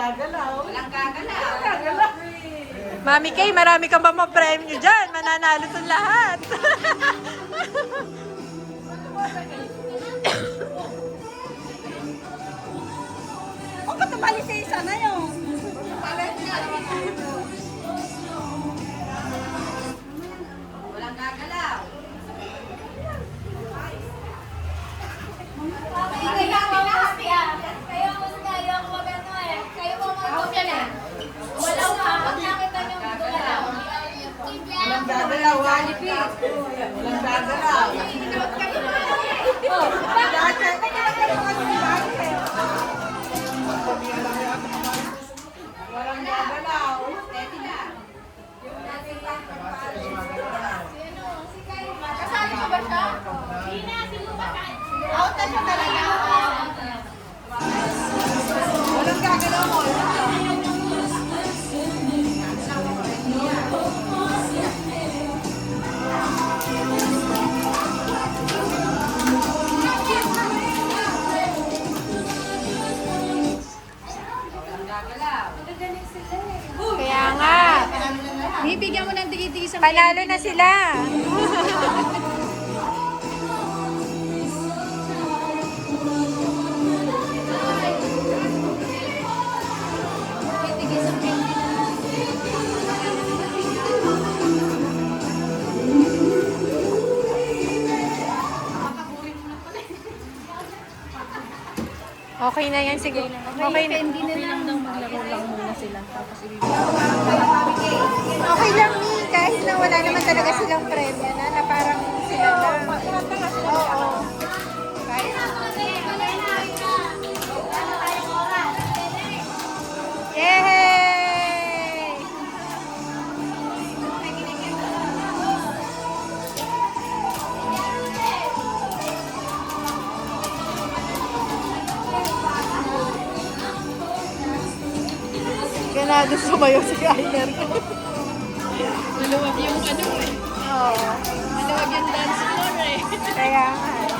gagalaw. Walang gagalaw. Gagalaw. Mami Kay, marami kang ba ma-premyo dyan? Mananalo itong lahat. O, ba't umalis sa isa na yun? Walang gagalaw. Walang gagalaw, Walipi. Walang gagalaw. Oh, dati. Walang gagalaw. Steady lang. Kasali ko ba siya? Hindi na, outan mo talaga. Walang gagalaw mo. Kaya nga. Bibigyan mo ng digi-digi sa Panalo na sila. Okay na yan, sige. Okay na. Hindi na lang daw maglaro lang muna sila. Tapos Okay lang ni, kahit na wala naman talaga silang premyo na parang sila lang. Oo. Kahit. Yay! Ganado sumayo si Kyler. maluwag yung ano eh. Oo. Maluwag yung dance floor eh. Kaya nga.